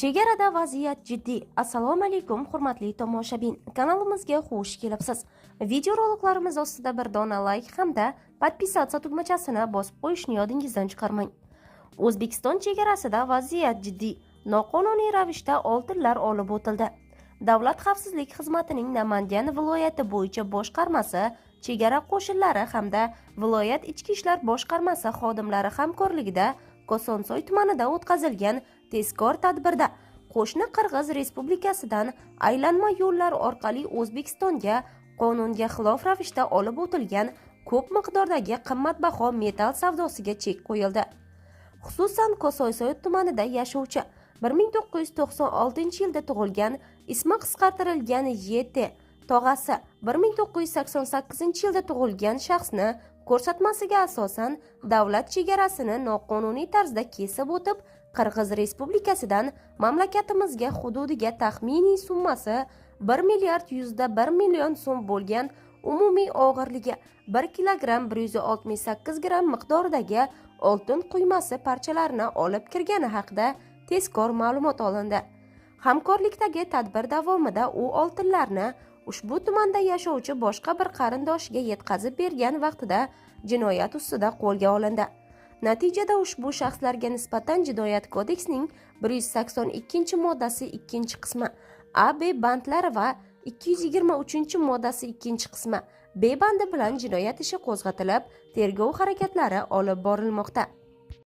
Chegarada vaziyat jiddiy. Assalomu alaykum hurmatli tomoshabin. Kanalimizga xush kelibsiz. Videoroliklarimiz ostida bir dona like hamda podpisatsiya tugmachasini bosib qo'yishni yodingizdan chiqarmang. O'zbekiston chegarasida vaziyat jiddiy. Noqonuniy ravishda oltinlar olib o'tildi. Davlat xavfsizlik xizmatining Namangan viloyati bo'yicha boshqarmasi, chegara qo'shinlari hamda viloyat ichki ishlar boshqarmasi xodimlari hamkorligida Kosonsoy tumanida o'tkazilgan tezkor tadbirda qo'shni Qirg'iz Respublikasidan aylanma yo'llar orqali O'zbekistonga qonunga xilof ravishda olib o'tilgan ko'p miqdordagi qimmatbaho metall savdosiga chek qo'yildi. Xususan, Kosonsoy tumanida yashovchi 1996-yilda tug'ilgan, ismi qisqartirilgan YT tog'asi 1988-yilda tug'ilgan shaxsni ko'rsatmasiga asosan davlat chegarasini noqonuniy tarzda kesib o'tib, Qirg'iz Respublikasidan mamlakatimizga hududiga taxminiy summasi 1,1 milliard so'm bo'lgan umumiy og'irligi 1 kilogramm 168 gramm miqdoridagi oltin quymasi parchalarini olib kirgani haqida tezkor ma'lumot olindi. Hamkorlikdagi tadbir davomida u oltinlarni ushbu tumanda yashovchi boshqa bir qarindoshiga yetkazib bergan vaqtida jinoyat ustida qo'lga olindi. Natijada ushbu shaxslarga nisbatan Jinoyat kodeksining 182-moddasi 2-qismi A, B bandlari va 223-moddasi 2-qismi B bandi bilan jinoyat ishi qo'zg'atilib, tergov harakatlari olib borilmoqda.